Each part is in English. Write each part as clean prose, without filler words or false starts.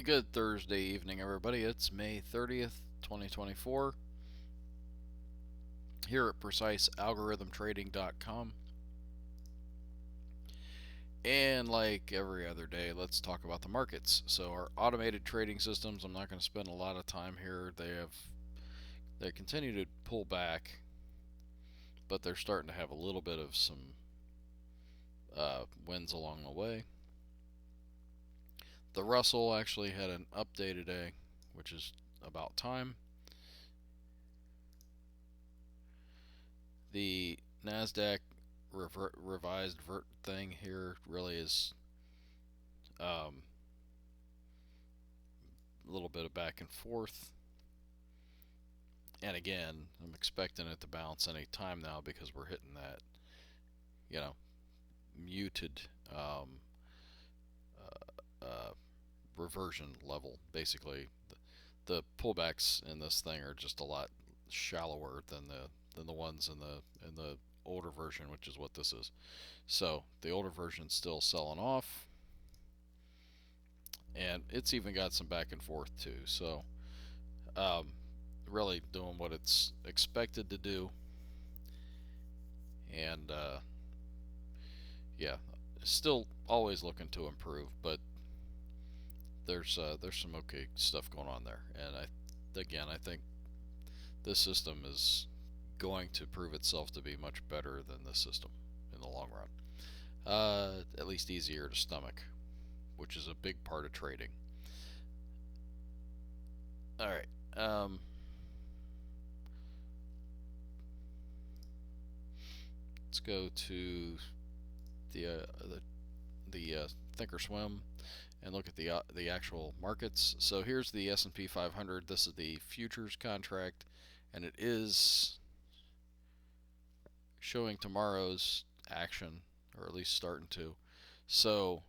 Good Thursday evening, everybody. It's May 30th, 2024, here at PreciseAlgorithmTrading.com. And like every other day, let's talk about the markets. So, our automated trading systems, I'm not going to spend a lot of time here. They continue to pull back, but they're starting to have a little bit of some wins along the way. The Russell actually had an update today, which is about time. The NASDAQ revised vert thing here really is um, a little bit of back and forth. And again, I'm expecting it to bounce any time now because we're hitting that, you know, muted uh, reversion level. Basically, the pullbacks in this thing are just a lot shallower than the ones in the older version, which is what this is. So the older version's still selling off, and it's even got some back and forth too. So um, really doing what it's expected to do, and yeah, still always looking to improve, but there's some okay stuff going on there, and I think this system is going to prove itself to be much better than this system in the long run. At least easier to stomach, which is a big part of trading. All right. Let's go to the Thinkorswim and look at the actual markets. So here's the S&P 500. This is the futures contract, and it is showing tomorrow's action, or at least starting to. So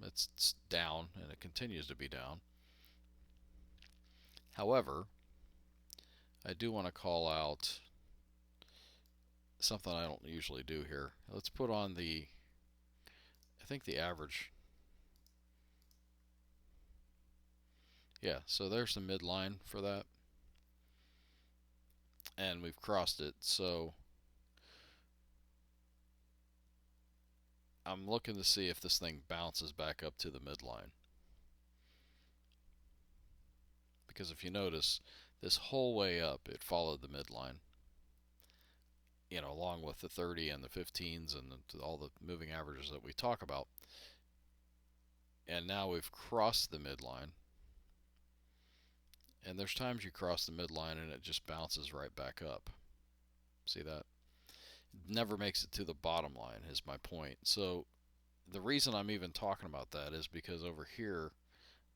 it's down, and it continues to be down. However, I do want to call out something I don't usually do here. Let's put on I think the average. Yeah, so there's the midline for that, and we've crossed it. So I'm looking to see if this thing bounces back up to the midline. Because if you notice, this whole way up, it followed the midline. Along with the 30 and the 15s and all the moving averages that we talk about. And now we've crossed the midline. And there's times you cross the midline and it just bounces right back up. See that? It never makes it to the bottom line, is my point. So the reason I'm even talking about that is because over here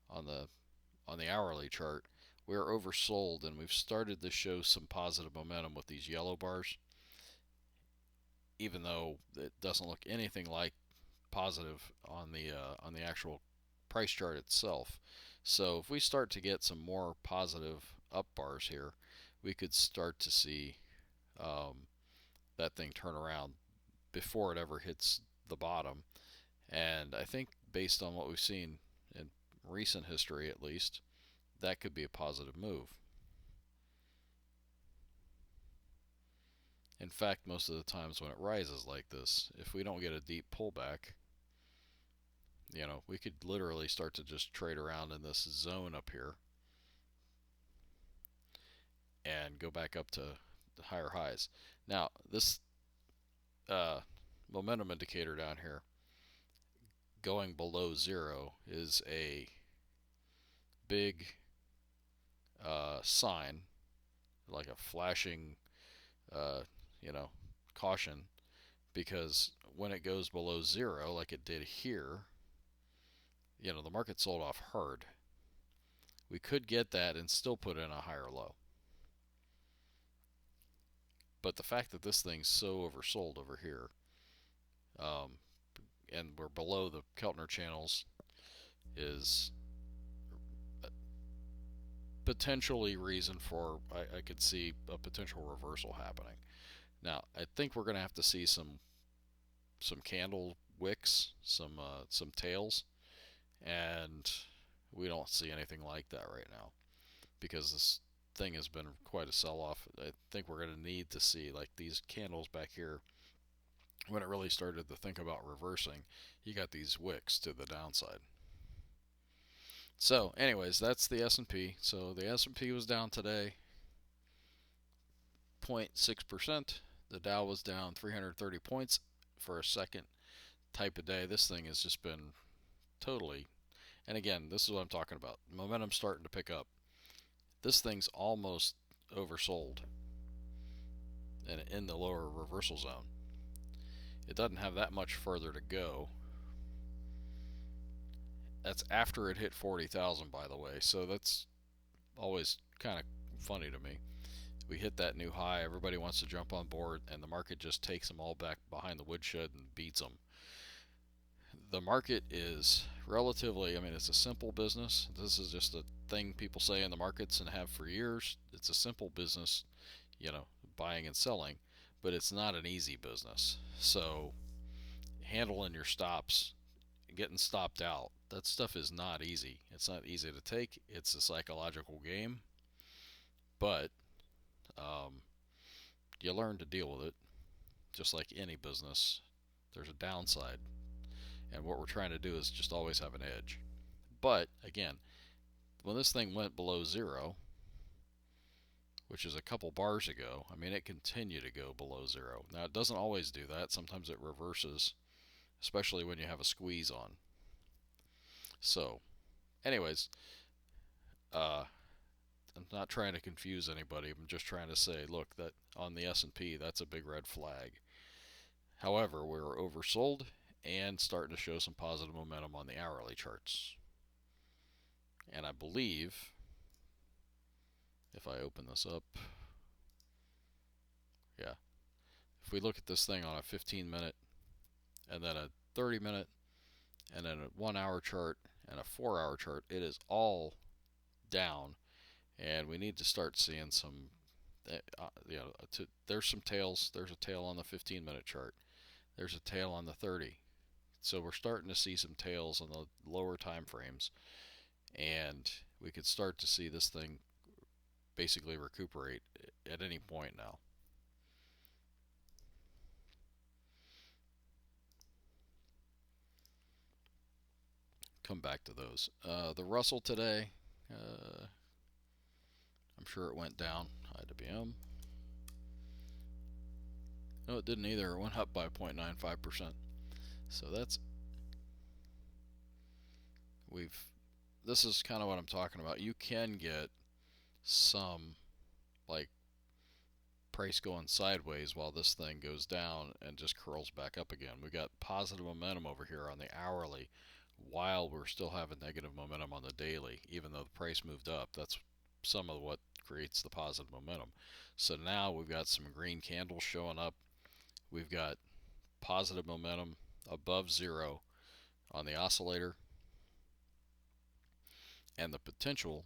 on the hourly chart, we're oversold and we've started to show some positive momentum with these yellow bars, even though it doesn't look anything like positive on the actual price chart itself. So if we start to get some more positive up bars here, we could start to see um, that thing turn around before it ever hits the bottom. And I think based on what we've seen in recent history, at least, that could be a positive move. In fact, most of the times when it rises like this, if we don't get a deep pullback, we could literally start to just trade around in this zone up here and go back up to the higher highs. Now, this uh, momentum indicator down here going below zero is a big sign, like a flashing, uh, you know, caution, because when it goes below zero, like it did here, the market sold off hard. We could get that and still put in a higher low. But the fact that this thing's so oversold over here, um, and we're below the Keltner channels, is potentially reason for I could see a potential reversal happening. Now, I think we're going to have to see some candle wicks, some tails, and We don't see anything like that right now because this thing has been quite a sell-off. I think we're going to need to see like these candles back here. When it really started to think about reversing, you got these wicks to the downside. So, anyways, that's the S&P. So the S&P was down today 0.6%. The Dow was down 330 points for a second type of day. This thing has just been totally, and again, this is what I'm talking about. Momentum starting to pick up. This thing's almost oversold and in the lower reversal zone. It doesn't have that much further to go. That's after it hit 40,000, by the way. So that's always kind of funny to me. We hit that new high, everybody wants to jump on board, and the market just takes them all back behind the woodshed and beats them. The market is relatively, I mean, it's a simple business. This is just a thing people say in the markets and have for years. It's a simple business, buying and selling, but it's not an easy business. So, handling your stops, getting stopped out, that stuff is not easy. It's not easy to take. It's a psychological game, but um, you learn to deal with it. Just like any business, there's a downside, and what we're trying to do is just always have an edge. But again, when this thing went below zero, which is a couple bars ago, I mean, it continued to go below zero. Now, it doesn't always do that. Sometimes it reverses, especially when you have a squeeze on. So, anyways, uh, I'm not trying to confuse anybody. I'm just trying to say, look, that on the S&P, that's a big red flag. However, we're oversold and starting to show some positive momentum on the hourly charts. And I believe if I open this up, yeah, if we look at this thing on a 15-minute and then a 30-minute and then a 1 hour chart and a 4 hour chart, it is all down, and we need to start seeing some. There's some tails. There's a tail on the 15-minute chart. There's a tail on the 30. So we're starting to see some tails on the lower time frames, and we could start to see this thing basically recuperate at any point now. Come back to those. The Russell today, I'm sure it went down. IWM. No, it didn't either. It went up by 0.95%. So we've. This is kind of what I'm talking about. You can get some like price going sideways while this thing goes down and just curls back up again. We got positive momentum over here on the hourly while we're still having negative momentum on the daily, even though the price moved up. That's some of what creates the positive momentum. So now we've got some green candles showing up. We've got positive momentum above zero on the oscillator and the potential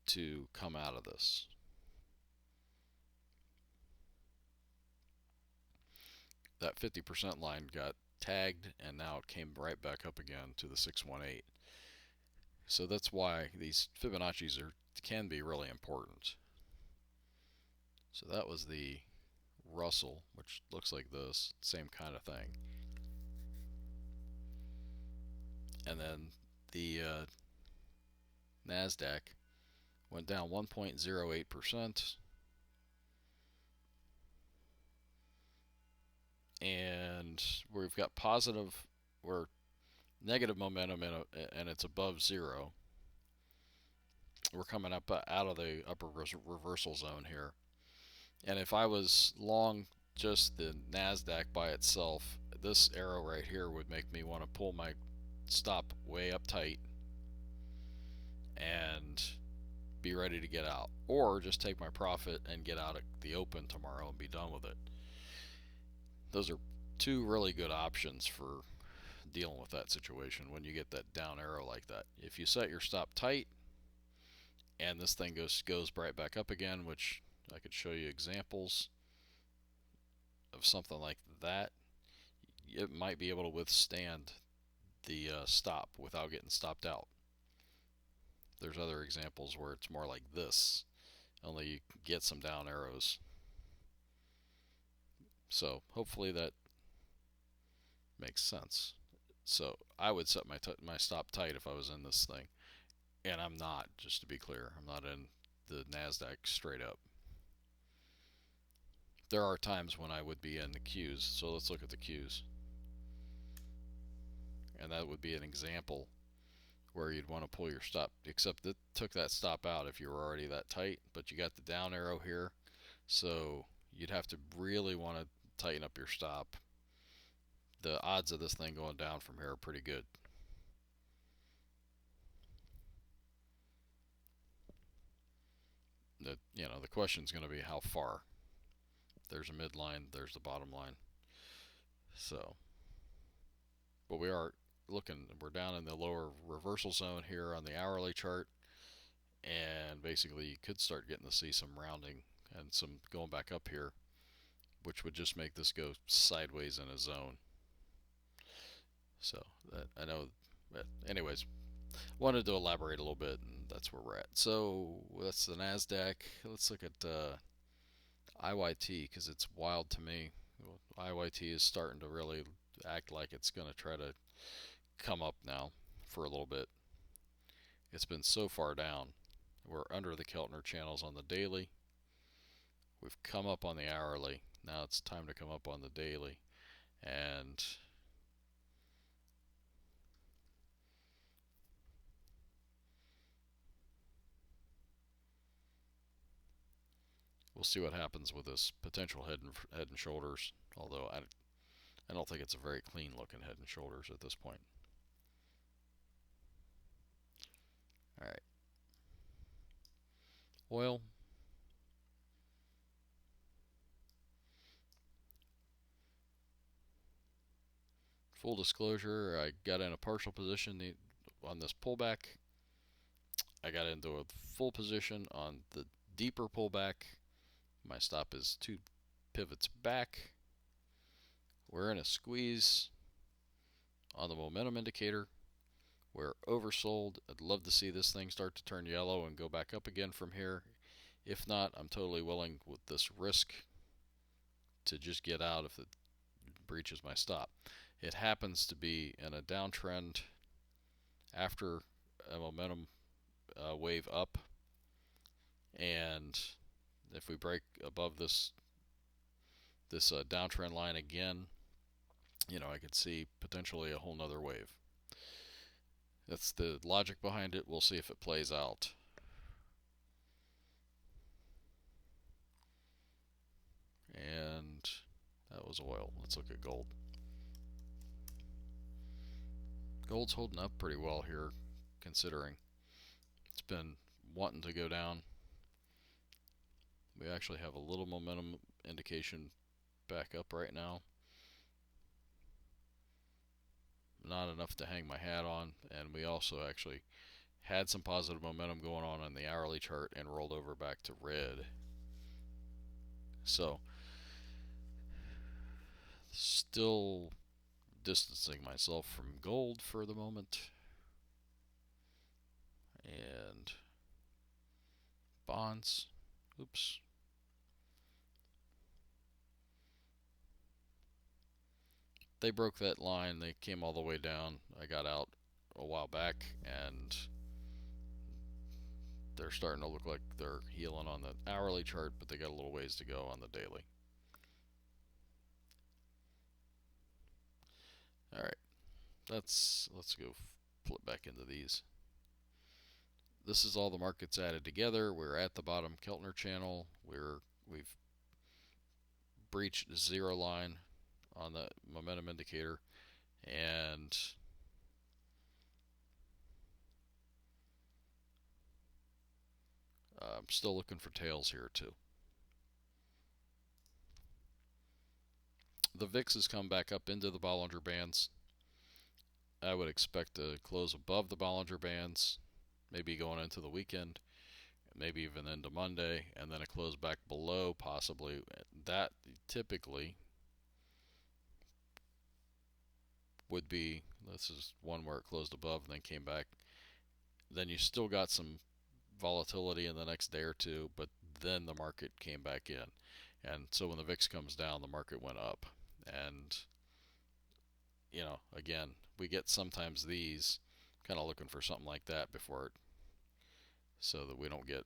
to come out of this. That 50% line got tagged and now it came right back up again to the 618. So that's why these Fibonacci's can be really important. So that was the Russell, which looks like this, same kind of thing. And then the NASDAQ went down 1.08%. And we've got positive or negative momentum and it's above zero. We're coming up out of the upper reversal zone here. And if I was long just the NASDAQ by itself, this arrow right here would make me want to pull my stop way up tight and be ready to get out, or just take my profit and get out at the open tomorrow and be done with it. Those are two really good options for dealing with that situation when you get that down arrow like that. If you set your stop tight and this thing goes right back up again, which I could show you examples of something like that, it might be able to withstand the stop without getting stopped out. There's other examples where it's more like this, only you get some down arrows. So hopefully that makes sense. So I would set my stop tight if I was in this thing, and I'm not. Just to be clear, I'm not in the Nasdaq straight up. There are times when I would be in the Qs, so let's look at the Qs. And that would be an example where you'd want to pull your stop, except it took that stop out if you were already that tight, but you got the down arrow here, so you'd have to really want to tighten up your stop. The odds of this thing going down from here are pretty good. The question is going to be how far. There's a midline, there's the bottom line. So, but we're down in the lower reversal zone here on the hourly chart, and basically you could start getting to see some rounding and some going back up here, which would just make this go sideways in a zone. So I know, but anyways, wanted to elaborate a little bit, and that's where we're at. So that's the Nasdaq. Let's look at IYT, because it's wild to me. IYT is starting to really act like it's going to try to come up now for a little bit. It's been so far down. We're under the Keltner channels on the daily. We've come up on the hourly. Now it's time to come up on the daily. And we'll see what happens with this potential head and shoulders. Although I don't think it's a very clean looking head and shoulders at this point. All right. Oil. Full disclosure, I got in a partial position on this pullback. I got into a full position on the deeper pullback. My stop is 2 pivots back. We're in a squeeze on the momentum indicator. We're oversold. I'd love to see this thing start to turn yellow and go back up again from here. If not, I'm totally willing with this risk to just get out if it breaches my stop. It happens to be in a downtrend after a momentum wave up, and if we break above this downtrend line again, I could see potentially a whole nother wave. That's the logic behind it. We'll see if it plays out. And that was oil. Let's look at gold. Gold's holding up pretty well here, considering it's been wanting to go down. We actually have a little momentum indication back up right now. Not enough to hang my hat on, and we also actually had some positive momentum going on the hourly chart and rolled over back to red. So still distancing myself from gold for the moment. And bonds. Oops. They broke that line. They came all the way down. I got out a while back, and they're starting to look like they're healing on the hourly chart, but they got a little ways to go on the daily. All right, let's go flip back into these. This is all the markets added together. We're at the bottom Keltner channel. We've breached the zero line on the momentum indicator, and I'm still looking for tails here too. The VIX has come back up into the Bollinger Bands. I would expect to close above the Bollinger Bands, maybe going into the weekend, maybe even into Monday, and then a close back below possibly. That typically would be, this is one where it closed above and then came back. Then you still got some volatility in the next day or two, but then the market came back in. And so when the VIX comes down, the market went up. And, again, we get sometimes these, kind of looking for something like that before it, so that we don't get,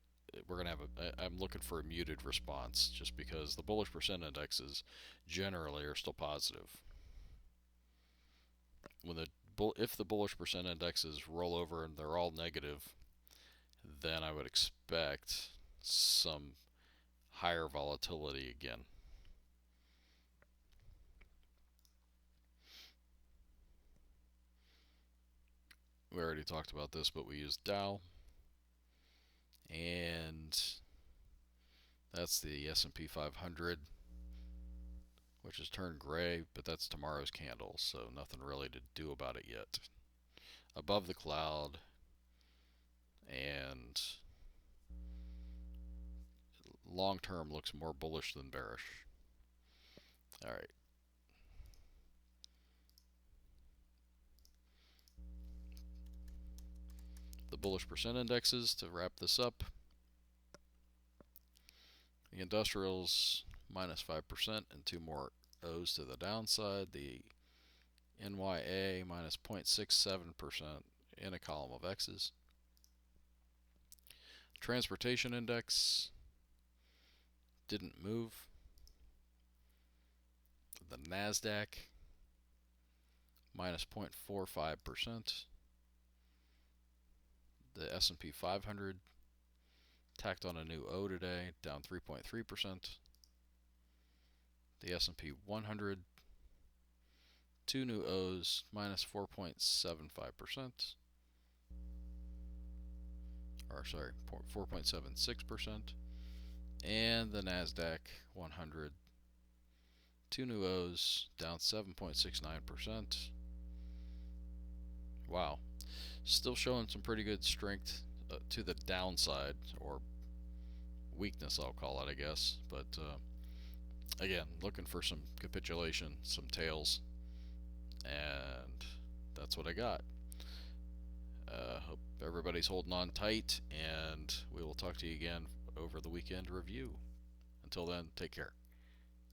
we're going to have I'm looking for a muted response just because the bullish percent indexes generally are still positive. If the bullish percent indexes roll over and they're all negative, then I would expect some higher volatility again. We already talked about this, but we use Dow, and that's the S&P 500, which has turned gray, but that's tomorrow's candle, so nothing really to do about it yet. Above the cloud, and long term looks more bullish than bearish. All right. The bullish percent indexes to wrap this up. The industrials minus 5% and two more O's to the downside. The NYA minus 0.67% in a column of X's. Transportation index didn't move. The NASDAQ minus 0.45%. The S&P 500 tacked on a new O today, down 3.3%. The S&P 100, two new O's, minus 4.75%. Or sorry, 4.76%. And the NASDAQ 100, two new O's, down 7.69%. Wow. Still showing some pretty good strength to the downside, or weakness I'll call it, I guess. But again, looking for some capitulation, some tails, and that's what I got. Hope everybody's holding on tight, and we will talk to you again over the weekend review. Until then, take care.